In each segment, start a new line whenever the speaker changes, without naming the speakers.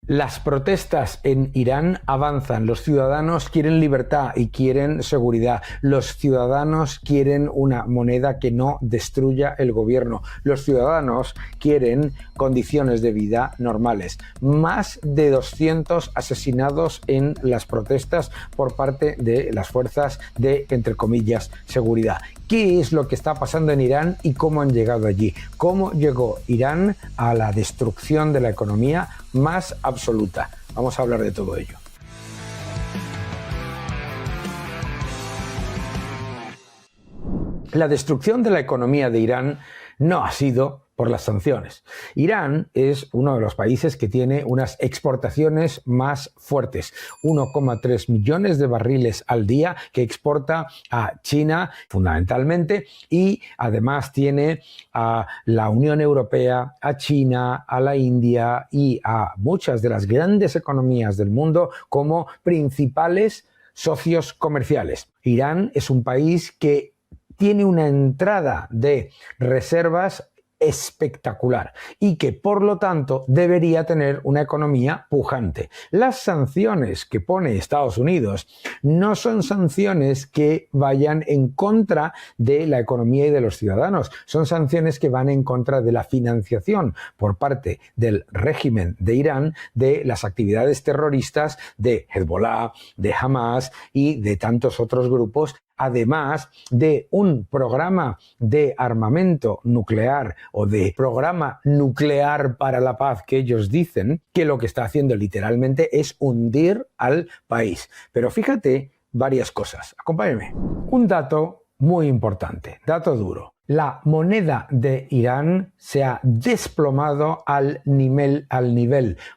Las protestas en Irán avanzan, los ciudadanos quieren libertad y quieren seguridad, los ciudadanos quieren una moneda que no destruya el gobierno, los ciudadanos quieren condiciones de vida normales. Más de 200 asesinados en las protestas por parte de las fuerzas de, entre comillas, seguridad. ¿Qué es lo que está pasando en Irán y cómo han llegado allí? ¿Cómo llegó Irán a la destrucción de la economía más absoluta? Vamos a hablar de todo ello. La destrucción de la economía de Irán no ha sido por las sanciones. Irán es uno de los países que tiene unas exportaciones más fuertes, 1,3 millones de barriles al día que exporta a China fundamentalmente, y además tiene a la Unión Europea, a China, a la India y a muchas de las grandes economías del mundo como principales socios comerciales. Irán es un país que tiene una entrada de reservas espectacular y que por lo tanto debería tener una economía pujante. Las sanciones que pone Estados Unidos no son sanciones que vayan en contra de la economía y de los ciudadanos, son sanciones que van en contra de la financiación por parte del régimen de Irán de las actividades terroristas de Hezbollah, de Hamas y de tantos otros grupos, además de un programa de armamento nuclear o de programa nuclear para la paz que ellos dicen, que lo que está haciendo literalmente es hundir al país. Pero fíjate varias cosas. Acompáñame. Un dato muy importante, dato duro. La moneda de Irán se ha desplomado al nivel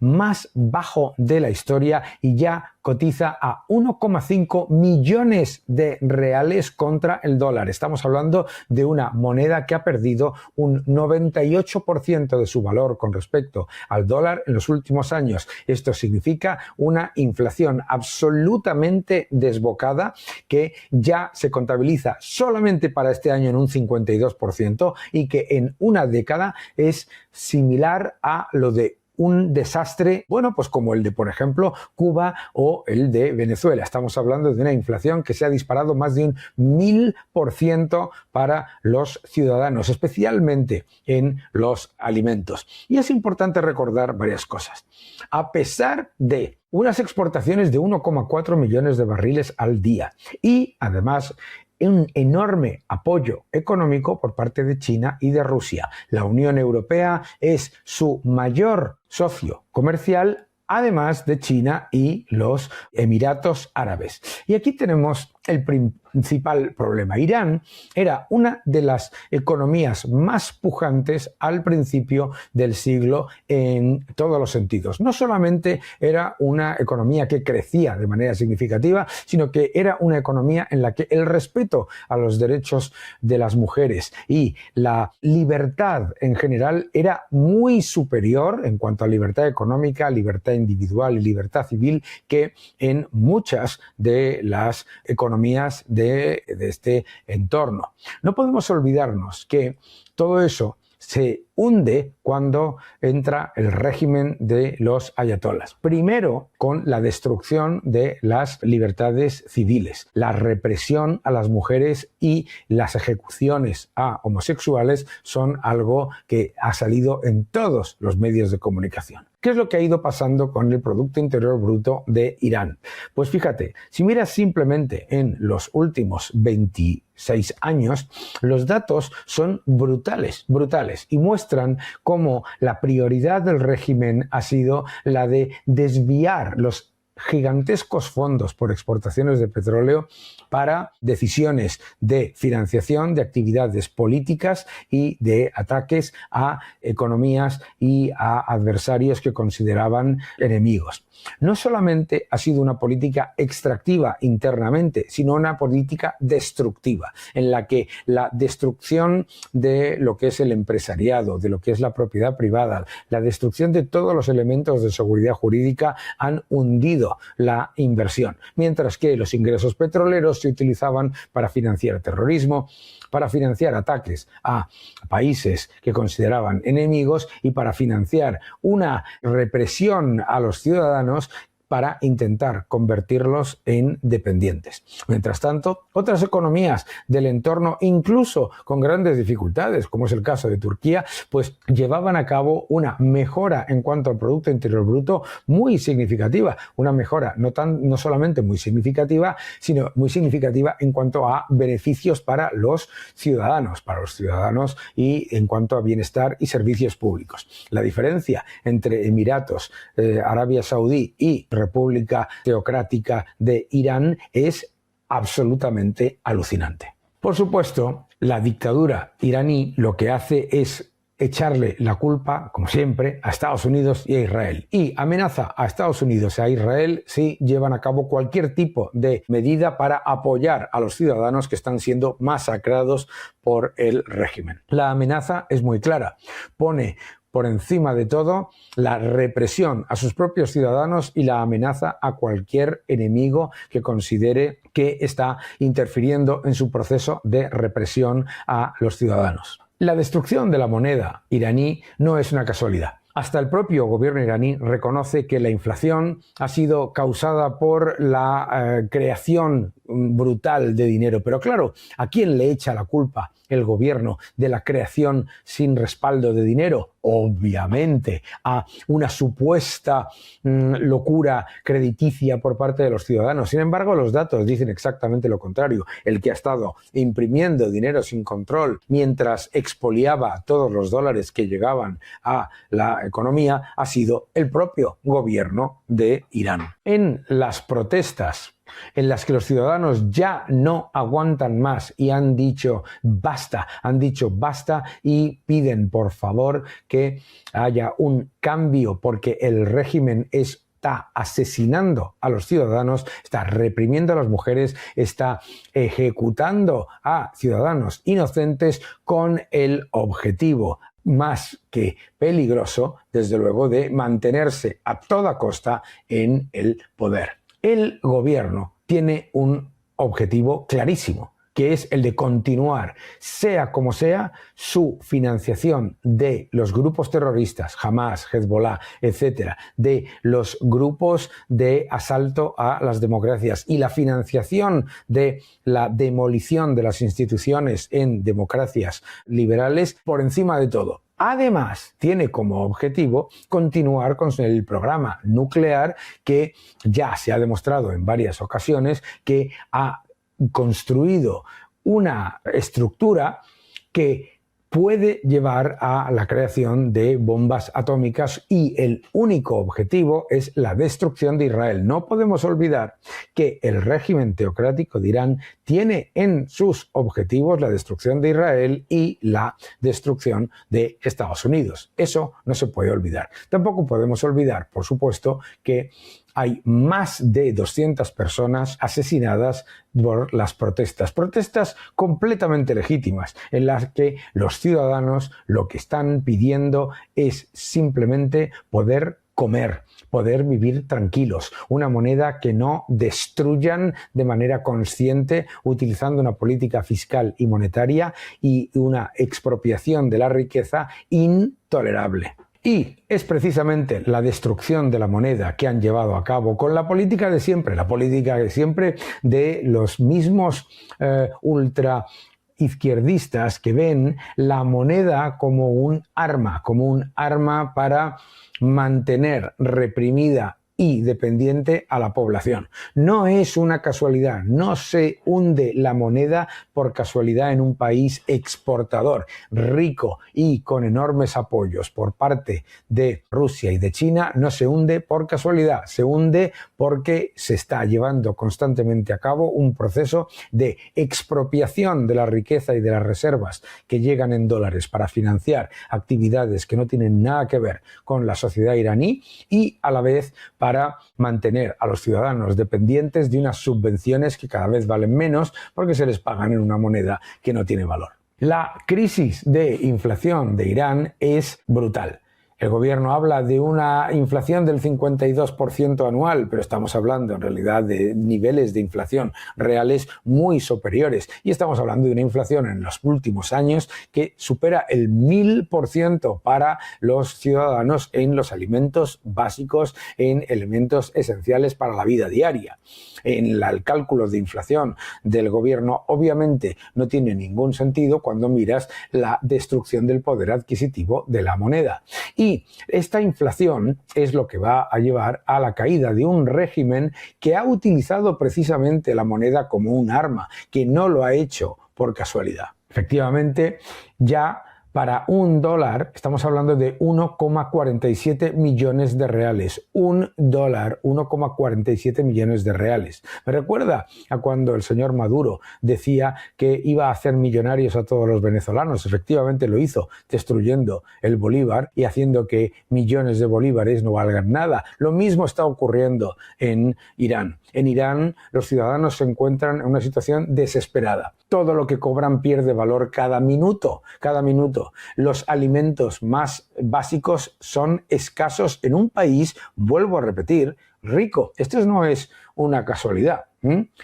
más bajo de la historia y ya cotiza a 1,5 millones de reales contra el dólar. Estamos hablando de una moneda que ha perdido un 98% de su valor con respecto al dólar en los últimos años. Esto significa una inflación absolutamente desbocada que ya se contabiliza solamente para este año en un 52% y que en una década es similar a lo de un desastre, bueno, pues como el de, por ejemplo, Cuba o el de Venezuela. Estamos hablando de una inflación que se ha disparado más de un 1000% para los ciudadanos, especialmente en los alimentos. Y es importante recordar varias cosas. A pesar de unas exportaciones de 1,4 millones de barriles al día y, además, un enorme apoyo económico por parte de China y de Rusia. La Unión Europea es su mayor socio comercial, además de China y los Emiratos Árabes. Y aquí tenemos el principal problema. Irán era una de las economías más pujantes al principio del siglo en todos los sentidos. No solamente era una economía que crecía de manera significativa, sino que era una economía en la que el respeto a los derechos de las mujeres y la libertad en general era muy superior en cuanto a libertad económica, libertad individual y libertad civil que en muchas de las economías de este entorno. No podemos olvidarnos que todo eso se hunde cuando entra el régimen de los ayatolás. Primero, con la destrucción de las libertades civiles, la represión a las mujeres y las ejecuciones a homosexuales son algo que ha salido en todos los medios de comunicación. ¿Qué es lo que ha ido pasando con el Producto Interior Bruto de Irán? Pues fíjate, si miras simplemente en los últimos 26 años, los datos son brutales y muestran cómo la prioridad del régimen ha sido la de desviar los gigantescos fondos por exportaciones de petróleo para decisiones de financiación de actividades políticas y de ataques a economías y a adversarios que consideraban enemigos. No solamente ha sido una política extractiva internamente, sino una política destructiva, en la que la destrucción de lo que es el empresariado, de lo que es la propiedad privada, la destrucción de todos los elementos de seguridad jurídica han hundido sido la inversión, mientras que los ingresos petroleros se utilizaban para financiar terrorismo, para financiar ataques a países que consideraban enemigos y para financiar una represión a los ciudadanos para intentar convertirlos en dependientes. Mientras tanto, otras economías del entorno, incluso con grandes dificultades, como es el caso de Turquía, pues llevaban a cabo una mejora en cuanto al Producto Interior Bruto muy significativa. Una mejora no solamente muy significativa, sino muy significativa en cuanto a beneficios para los ciudadanos y en cuanto a bienestar y servicios públicos. La diferencia entre Emiratos, Arabia Saudí y República Teocrática de Irán es absolutamente alucinante. Por supuesto, la dictadura iraní lo que hace es echarle la culpa, como siempre, a Estados Unidos y a Israel. Y amenaza a Estados Unidos y a Israel si llevan a cabo cualquier tipo de medida para apoyar a los ciudadanos que están siendo masacrados por el régimen. La amenaza es muy clara. Pone por encima de todo la represión a sus propios ciudadanos y la amenaza a cualquier enemigo que considere que está interfiriendo en su proceso de represión a los ciudadanos. La destrucción de la moneda iraní no es una casualidad. Hasta el propio gobierno iraní reconoce que la inflación ha sido causada por la creación brutal de dinero. Pero claro, ¿a quién le echa la culpa el gobierno de la creación sin respaldo de dinero? Obviamente a una supuesta locura crediticia por parte de los ciudadanos. Sin embargo, los datos dicen exactamente lo contrario. El que ha estado imprimiendo dinero sin control mientras expoliaba todos los dólares que llegaban a la economía ha sido el propio gobierno de Irán. En las protestas en las que los ciudadanos ya no aguantan más y han dicho basta y piden por favor que haya un cambio porque el régimen está asesinando a los ciudadanos, está reprimiendo a las mujeres, está ejecutando a ciudadanos inocentes con el objetivo más que peligroso, desde luego, de mantenerse a toda costa en el poder. El gobierno tiene un objetivo clarísimo, que es el de continuar, sea como sea, su financiación de los grupos terroristas, Hamas, Hezbollah, etcétera, de los grupos de asalto a las democracias y la financiación de la demolición de las instituciones en democracias liberales por encima de todo. Además, tiene como objetivo continuar con el programa nuclear que ya se ha demostrado en varias ocasiones que ha construido una estructura que puede llevar a la creación de bombas atómicas y el único objetivo es la destrucción de Israel. No podemos olvidar que el régimen teocrático de Irán tiene en sus objetivos la destrucción de Israel y la destrucción de Estados Unidos. Eso no se puede olvidar. Tampoco podemos olvidar, por supuesto, que hay más de 200 personas asesinadas por las protestas. Protestas completamente legítimas, en las que los ciudadanos lo que están pidiendo es simplemente poder comer, poder vivir tranquilos, una moneda que no destruyan de manera consciente utilizando una política fiscal y monetaria y una expropiación de la riqueza intolerable. Y es precisamente la destrucción de la moneda que han llevado a cabo con la política de siempre de los mismos ultra izquierdistas que ven la moneda como un arma para mantener reprimida y dependiente a la población. No es una casualidad, no se hunde la moneda por casualidad en un país exportador, rico y con enormes apoyos por parte de Rusia y de China, no se hunde por casualidad, se hunde porque se está llevando constantemente a cabo un proceso de expropiación de la riqueza y de las reservas que llegan en dólares para financiar actividades que no tienen nada que ver con la sociedad iraní y a la vez para mantener a los ciudadanos dependientes de unas subvenciones que cada vez valen menos porque se les pagan en una moneda que no tiene valor. La crisis de inflación de Irán es brutal. El gobierno habla de una inflación del 52% anual, pero estamos hablando en realidad de niveles de inflación reales muy superiores. Y estamos hablando de una inflación en los últimos años que supera el 1000% para los ciudadanos en los alimentos básicos, en elementos esenciales para la vida diaria. En el cálculo de inflación del gobierno obviamente no tiene ningún sentido cuando miras la destrucción del poder adquisitivo de la moneda. Y esta inflación es lo que va a llevar a la caída de un régimen que ha utilizado precisamente la moneda como un arma, que no lo ha hecho por casualidad. Efectivamente, ya para $1 estamos hablando de 1,47 millones de reales. $1, 1,47 millones de reales. Me recuerda a cuando el señor Maduro decía que iba a hacer millonarios a todos los venezolanos. Efectivamente lo hizo, destruyendo el bolívar y haciendo que millones de bolívares no valgan nada. Lo mismo está ocurriendo en Irán. En Irán los ciudadanos se encuentran en una situación desesperada. Todo lo que cobran pierde valor cada minuto. Cada minuto. Los alimentos más básicos son escasos en un país, vuelvo a repetir, rico. Esto no es una casualidad.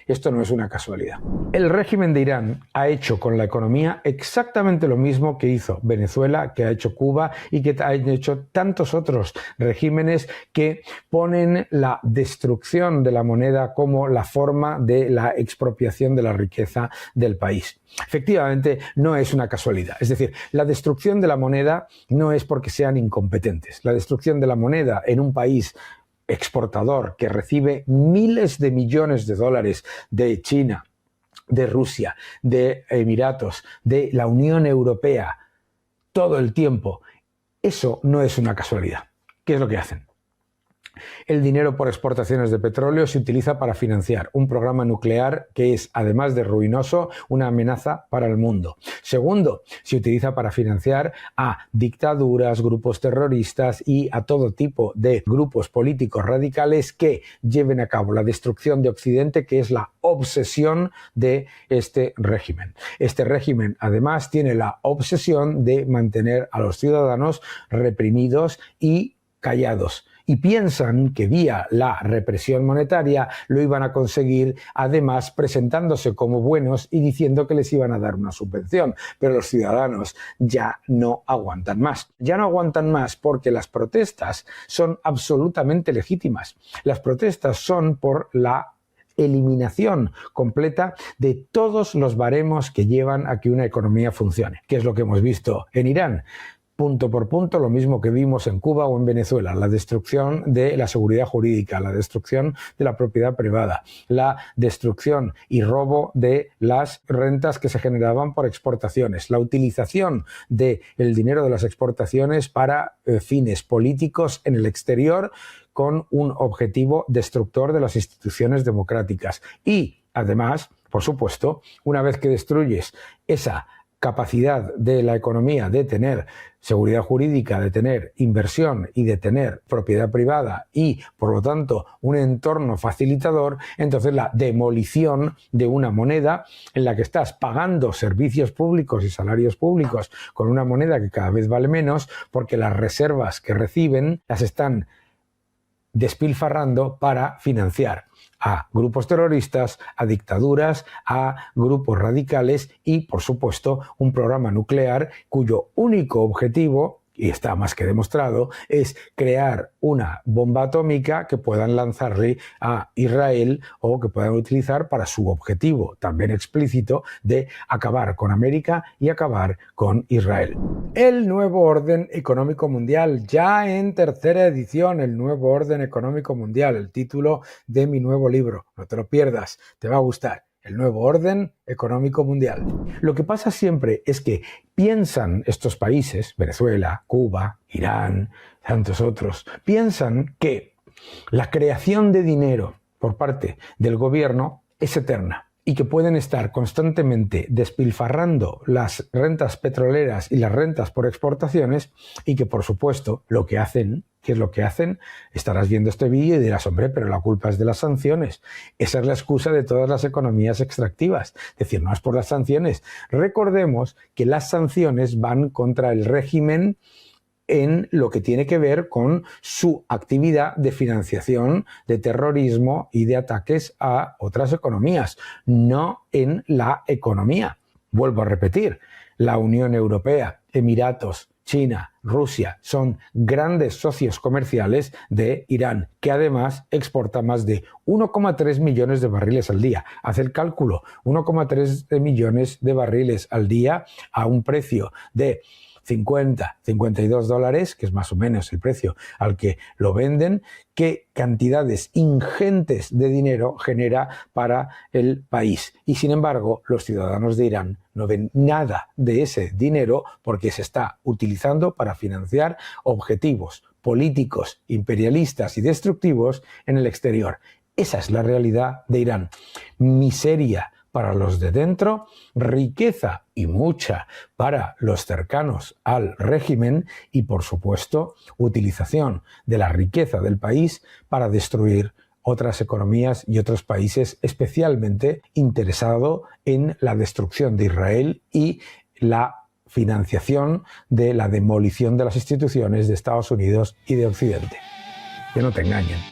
Esto no es una casualidad. El régimen de Irán ha hecho con la economía exactamente lo mismo que hizo Venezuela, que ha hecho Cuba y que han hecho tantos otros regímenes que ponen la destrucción de la moneda como la forma de la expropiación de la riqueza del país. Efectivamente, no es una casualidad. Es decir, la destrucción de la moneda no es porque sean incompetentes. La destrucción de la moneda en un país exportador que recibe miles de millones de dólares de China, de Rusia, de Emiratos, de la Unión Europea, todo el tiempo, eso no es una casualidad. ¿Qué es lo que hacen? El dinero por exportaciones de petróleo se utiliza para financiar un programa nuclear que es, además de ruinoso, una amenaza para el mundo. Segundo, se utiliza para financiar a dictaduras, grupos terroristas y a todo tipo de grupos políticos radicales que lleven a cabo la destrucción de Occidente, que es la obsesión de este régimen. Este régimen, además, tiene la obsesión de mantener a los ciudadanos reprimidos y callados. Y piensan que vía la represión monetaria lo iban a conseguir, además presentándose como buenos y diciendo que les iban a dar una subvención. Pero los ciudadanos ya no aguantan más. Ya no aguantan más porque las protestas son absolutamente legítimas. Las protestas son por la eliminación completa de todos los baremos que llevan a que una economía funcione. ¿Qué es lo que hemos visto en Irán? Punto por punto, lo mismo que vimos en Cuba o en Venezuela, la destrucción de la seguridad jurídica, la destrucción de la propiedad privada, la destrucción y robo de las rentas que se generaban por exportaciones, la utilización del dinero de las exportaciones para fines políticos en el exterior con un objetivo destructor de las instituciones democráticas. Y, además, por supuesto, una vez que destruyes esa capacidad de la economía de tener seguridad jurídica, de tener inversión y de tener propiedad privada y, por lo tanto, un entorno facilitador, entonces la demolición de una moneda en la que estás pagando servicios públicos y salarios públicos con una moneda que cada vez vale menos porque las reservas que reciben las están despilfarrando para financiar a grupos terroristas, a dictaduras, a grupos radicales y, por supuesto, un programa nuclear cuyo único objetivo, y está más que demostrado, es crear una bomba atómica que puedan lanzarle a Israel o que puedan utilizar para su objetivo también explícito de acabar con América y acabar con Israel. El nuevo orden económico mundial, ya en tercera edición, el nuevo orden económico mundial, el título de mi nuevo libro. No te lo pierdas, te va a gustar. El nuevo orden económico mundial. Lo que pasa siempre es que piensan estos países, Venezuela, Cuba, Irán, tantos otros, piensan que la creación de dinero por parte del gobierno es eterna y que pueden estar constantemente despilfarrando las rentas petroleras y las rentas por exportaciones y que, por supuesto, lo que hacen, ¿qué es lo que hacen? Estarás viendo este vídeo y dirás, hombre, pero la culpa es de las sanciones. Esa es la excusa de todas las economías extractivas. Es decir, no es por las sanciones. Recordemos que las sanciones van contra el régimen en lo que tiene que ver con su actividad de financiación de terrorismo y de ataques a otras economías, no en la economía. Vuelvo a repetir, la Unión Europea, Emiratos, China, Rusia son grandes socios comerciales de Irán, que además exporta más de 1,3 millones de barriles al día. Haz el cálculo, 1,3 millones de barriles al día a un precio de 52 dólares, que es más o menos el precio al que lo venden, qué cantidades ingentes de dinero genera para el país. Y sin embargo, los ciudadanos de Irán no ven nada de ese dinero porque se está utilizando para financiar objetivos políticos, imperialistas y destructivos en el exterior. Esa es la realidad de Irán. Miseria para los de dentro, riqueza y mucha para los cercanos al régimen y, por supuesto, utilización de la riqueza del país para destruir otras economías y otros países, especialmente interesado en la destrucción de Israel y la financiación de la demolición de las instituciones de Estados Unidos y de Occidente. Que no te engañen.